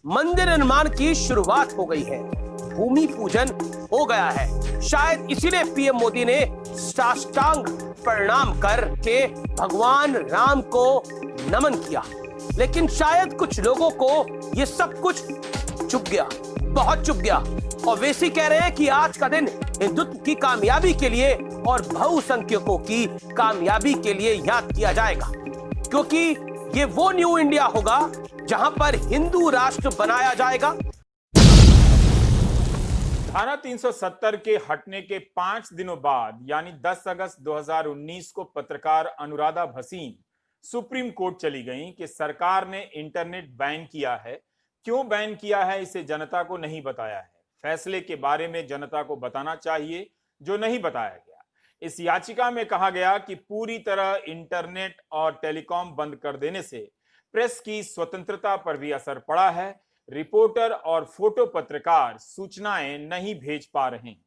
मंदिर निर्माण की शुरुआत हो गई है, भूमि पूजन हो गया है। शायद इसीलिए पीएम मोदी ने साष्टांग प्रणाम करके भगवान राम को नमन किया। लेकिन शायद कुछ लोगों को यह सब कुछ चुभ गया, बहुत चुभ गया। और वैसे कह रहे हैं कि आज का दिन हिंदुत्व की कामयाबी के लिए और बहुसंख्यकों की कामयाबी के लिए याद किया जाएगा, क्योंकि ये वो न्यू इंडिया होगा जहां पर हिंदू राष्ट्र बनाया जाएगा। धारा 370 के हटने के 5 दिनों बाद यानी 10 अगस्त 2019 को पत्रकार अनुराधा भसीन सुप्रीम कोर्ट चली गईं कि सरकार ने इंटरनेट बैन किया है। क्यों बैन किया है इसे जनता को नहीं बताया है। फैसले के बारे में जनता को बताना चाहिए, जो नहीं बताया गया। इस याचिका में कहा गया कि पूरी तरह इंटरनेट और टेलीकॉम बंद कर देने से प्रेस की स्वतंत्रता पर भी असर पड़ा है। रिपोर्टर और फोटो पत्रकार सूचनाएं नहीं भेज पा रहे हैं।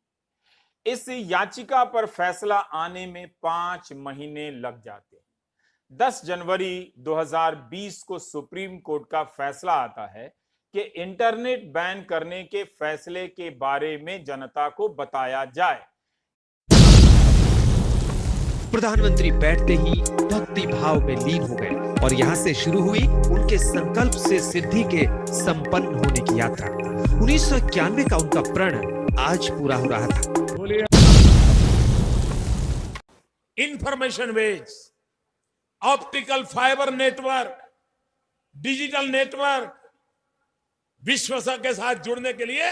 इस याचिका पर फैसला आने में 5 महीने लग जाते हैं। 10 जनवरी 2020 को सुप्रीम कोर्ट का फैसला आता है कि इंटरनेट बैन करने के फैसले के बारे में जनता को बताया जाए। प्रधानमंत्री बैठते ही भक्ति भाव में लीन हो गए और यहाँ से शुरू हुई उनके संकल्प से सिद्धि के संपन्न होने की यात्रा। 1991 का उनका प्रण आज पूरा हो रहा था। Information ways, optical fibre network, digital network, विश्व के साथ जुड़ने के लिए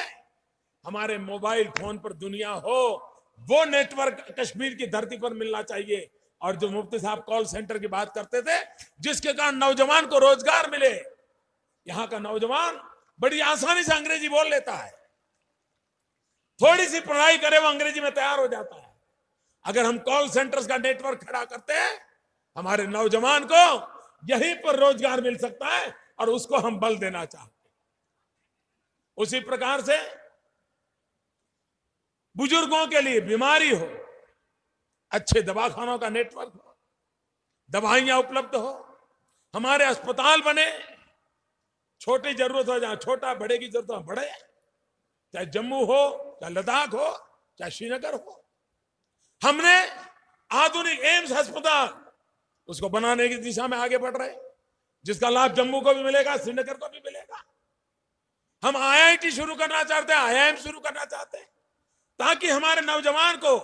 हमारे मोबाइल फोन पर दुनिया हो, वो नेटवर्क कश्मीर की धरती पर मिलना चाहिए। और जो मुफ्ती साहब कॉल सेंटर की बात करते थे, जिसके कारण नौजवान को रोजगार मिले, यहां का नौजवान बड़ी आसानी से अंग्रेजी बोल लेता है, थोड़ी सी पढ़ाई करे वो अंग्रेजी में तैयार हो जाता है। अगर हम कॉल सेंटर्स का नेटवर्क खड़ा करते हैं, हमारे नौजवान को यहीं पर रोजगार मिल सकता है और उसको हम बल देना चाहते हैं। उसी प्रकार से बुजुर्गों के लिए बीमारी हो, अच्छे दवाखानों का नेटवर्क हो, दवाइयां उपलब्ध हो, हमारे अस्पताल बने, छोटी जरूरत हो जहां छोटा, बड़े की जरूरत हो बड़े, चाहे जम्मू हो, चाहे लद्दाख हो, चाहे श्रीनगर हो। हमने आधुनिक एम्स अस्पताल उसको बनाने की दिशा में आगे बढ़ रहे, जिसका लाभ जम्मू को भी मिलेगा, श्रीनगर को भी मिलेगा। हम आईआईटी शुरू करना चाहते हैं, आईआईएम शुरू करना चाहते हैं, ताकि हमारे नौजवान को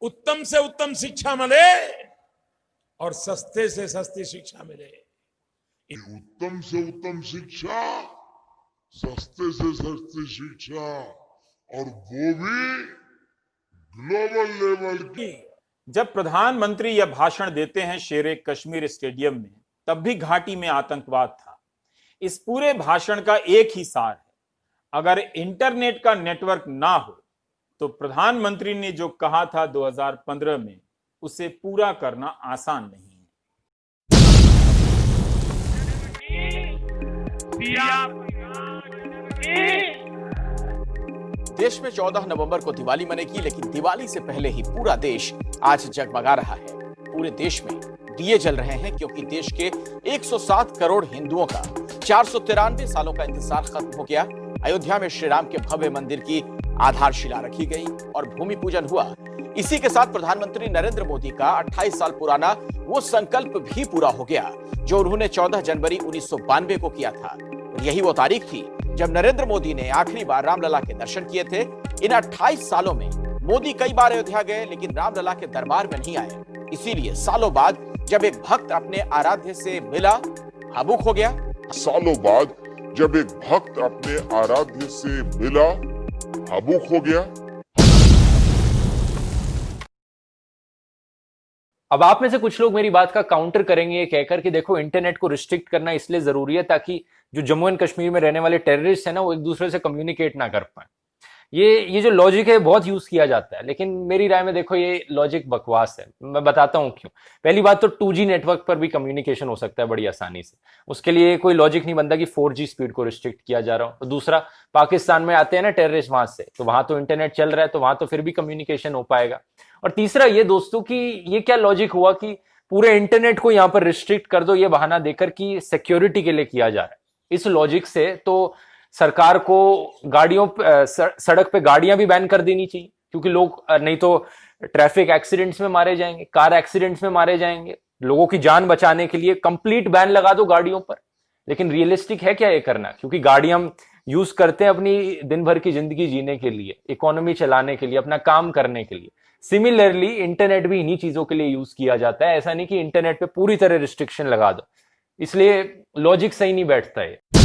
उत्तम से उत्तम शिक्षा मिले और सस्ते से सस्ती शिक्षा मिले। उत्तम से उत्तम शिक्षा, सस्ते से सस्ती शिक्षा, और वो भी ग्लोबल लेवल की। जब प्रधानमंत्री यह भाषण देते हैं शेरे कश्मीर स्टेडियम में, तब भी घाटी में आतंकवाद था। इस पूरे भाषण का एक ही सार है, अगर इंटरनेट का नेटवर्क ना हो तो प्रधानमंत्री ने जो कहा था 2015 में, उसे पूरा करना आसान नहीं है। देश में 14 नवंबर को दिवाली मनेगी, लेकिन दिवाली से पहले ही पूरा देश आज जगमगा रहा है। पूरे देश में दिए जल रहे हैं, क्योंकि देश के 107 करोड़ हिंदुओं का 493 सालों का इंतजार खत्म हो गया। अयोध्या में श्री राम के भव्य मंदिर की आधारशिला रखी गई और भूमि पूजन हुआ। इसी के साथ प्रधानमंत्री नरेंद्र मोदी का 28 साल पुराना वो संकल्प भी पूरा हो गया जो उन्होंने 14 जनवरी 1992 को किया था। यही वो तारीख थी जब नरेंद्र मोदी ने आखिरी बार रामलला के दर्शन किए थे। इन 28 सालों में मोदी कई बार अयोध्या गए, लेकिन रामलला के दरबार में नहीं आए। इसीलिए सालों बाद जब एक भक्त अपने आराध्य से मिला, भावुक हो गया। सालों बाद जब एक भक्त अपने आराध्य से मिला, भावुक हो गया। अब आप में से कुछ लोग मेरी बात का काउंटर करेंगे कहकर कि देखो, इंटरनेट को रिस्ट्रिक्ट करना इसलिए जरूरी है ताकि जो जम्मू एंड कश्मीर में रहने वाले टेररिस्ट है ना, वो एक दूसरे से कम्युनिकेट ना कर पाए। ये जो लॉजिक है बहुत यूज किया जाता है, लेकिन मेरी राय में देखो ये लॉजिक बकवास है। मैं बताता हूँ क्यों। पहली बात तो 2G नेटवर्क पर भी कम्युनिकेशन हो सकता है बड़ी आसानी से, उसके लिए कोई लॉजिक नहीं बनता कि 4G स्पीड को रिस्ट्रिक्ट किया जा रहा हो। तो दूसरा, पाकिस्तान में आते हैं ना टेररिस्ट वहां से, तो वहां तो इंटरनेट चल रहा है, तो वहां तो फिर भी कम्युनिकेशन हो पाएगा। और तीसरा ये दोस्तों कि ये क्या लॉजिक हुआ कि पूरे इंटरनेट को यहाँ पर रिस्ट्रिक्ट कर दो, ये बहाना देकर कि सिक्योरिटी के लिए किया जा रहा है। इस लॉजिक से तो सरकार को गाड़ियों सड़क पे गाड़ियां भी बैन कर देनी चाहिए, क्योंकि लोग नहीं तो ट्रैफिक एक्सीडेंट्स में मारे जाएंगे, कार एक्सीडेंट्स में मारे जाएंगे। लोगों की जान बचाने के लिए कंप्लीट बैन लगा दो गाड़ियों पर। लेकिन रियलिस्टिक है क्या ये करना? क्योंकि गाड़ी हम यूज करते हैं अपनी दिन भर की जिंदगी जीने के लिए, इकोनॉमी चलाने के लिए, अपना काम करने के लिए। सिमिलरली इंटरनेट भी इन्हीं चीजों के लिए यूज किया जाता है। ऐसा नहीं कि इंटरनेट पे पूरी तरह रिस्ट्रिक्शन लगा दो, इसलिए लॉजिक सही नहीं बैठता है।